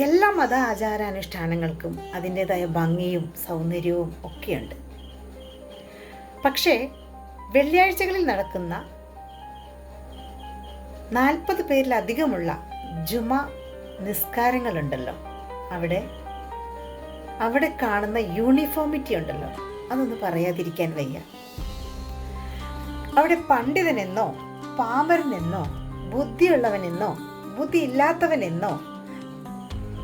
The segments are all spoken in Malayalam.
എല്ലാ മത ആചാരാനുഷ്ഠാനങ്ങൾക്കും അതിൻ്റെതായ ഭംഗിയും സൗന്ദര്യവും ഒക്കെയുണ്ട്. പക്ഷേ വെള്ളിയാഴ്ചകളിൽ നടക്കുന്ന 40 പേരിലധികമുള്ള ജുമ നിസ്കാരങ്ങളുണ്ടല്ലോ, അവിടെ കാണുന്ന യൂണിഫോമിറ്റി ഉണ്ടല്ലോ, അതൊന്ന് പറയാതിരിക്കാൻ വയ്യ. അവിടെ പണ്ഡിതനെന്നോ പാമരനെന്നോ ബുദ്ധിയുള്ളവനെന്നോ ബുദ്ധിയില്ലാത്തവനെന്നോ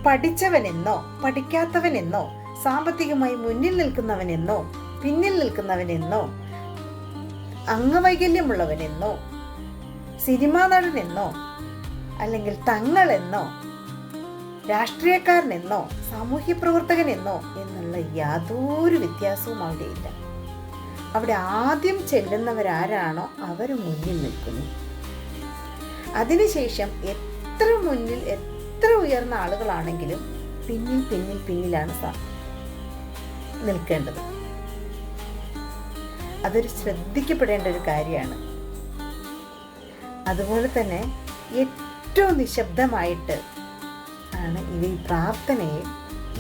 പഠിച്ചവനെന്നോ പഠിക്കാത്തവനെന്നോ സാമ്പത്തികമായി മുന്നിൽ നിൽക്കുന്നവനെന്നോ പിന്നിൽ നിൽക്കുന്നവനെന്നോ അംഗവൈകല്യമുള്ളവനെന്നോ സിനിമാ നടനെന്നോ അല്ലെങ്കിൽ തങ്ങളെന്നോ രാഷ്ട്രീയക്കാരനെന്നോ സാമൂഹ്യ പ്രവർത്തകനെന്നോ എന്നുള്ള യാതൊരു വ്യത്യാസവും അവിടെയില്ല. അവിടെ ആദ്യം ചെല്ലുന്നവരാരാണോ അവർ മുന്നിൽ നിൽക്കുന്നു. അതിനുശേഷം എത്ര ഉയർന്ന ആളുകളാണെങ്കിലും പിന്നിലാണ് നിൽക്കേണ്ടത്. അതൊരു ശ്രദ്ധിക്കപ്പെടേണ്ട ഒരു കാര്യമാണ്. അതുപോലെ തന്നെ ഏറ്റവും നിശബ്ദമായിട്ട് ആണ് ഈ പ്രാർത്ഥനയെ,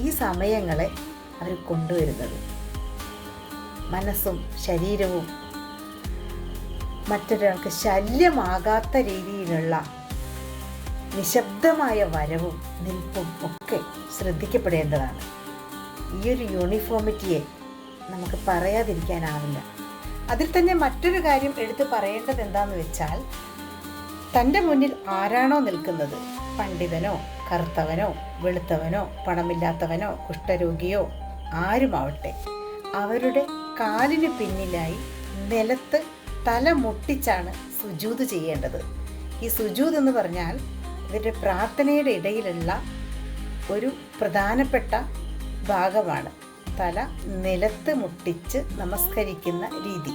ഈ സമയങ്ങളെ അവർ കൊണ്ടുവരുന്നത്. മനസ്സും ശരീരവും മറ്റൊരാൾക്ക് ശല്യമാകാത്ത രീതിയിലുള്ള നിശബ്ദമായ വരവും നിൽപ്പും ഒക്കെ ശ്രദ്ധിക്കപ്പെടേണ്ടതാണ്. ഈ ഒരു യൂണിഫോമിറ്റിയെ നമുക്ക് പറയാതിരിക്കാനാവില്ല. അതിൽ തന്നെ മറ്റൊരു കാര്യം എടുത്ത് പറയേണ്ടത് എന്താണെന്ന് വെച്ചാൽ, തൻ്റെ മുന്നിൽ ആരാണോ നിൽക്കുന്നത്, പണ്ഡിതനോ കറുത്തവനോ വെളുത്തവനോ പണമില്ലാത്തവനോ കുഷ്ഠരോഗിയോ ആരുമാവട്ടെ, അവരുടെ കാലിന് പിന്നിലായി നിലത്ത് തല മുട്ടിച്ചാണ് സുജൂദ് ചെയ്യേണ്ടത്. ഈ സുജൂദ് എന്ന് പറഞ്ഞാൽ ഇവരുടെ പ്രാർത്ഥനയുടെ ഇടയിലുള്ള ഒരു പ്രധാനപ്പെട്ട ഭാഗമാണ്. തല നിലത്ത് മുട്ടിച്ച് നമസ്കരിക്കുന്ന രീതി.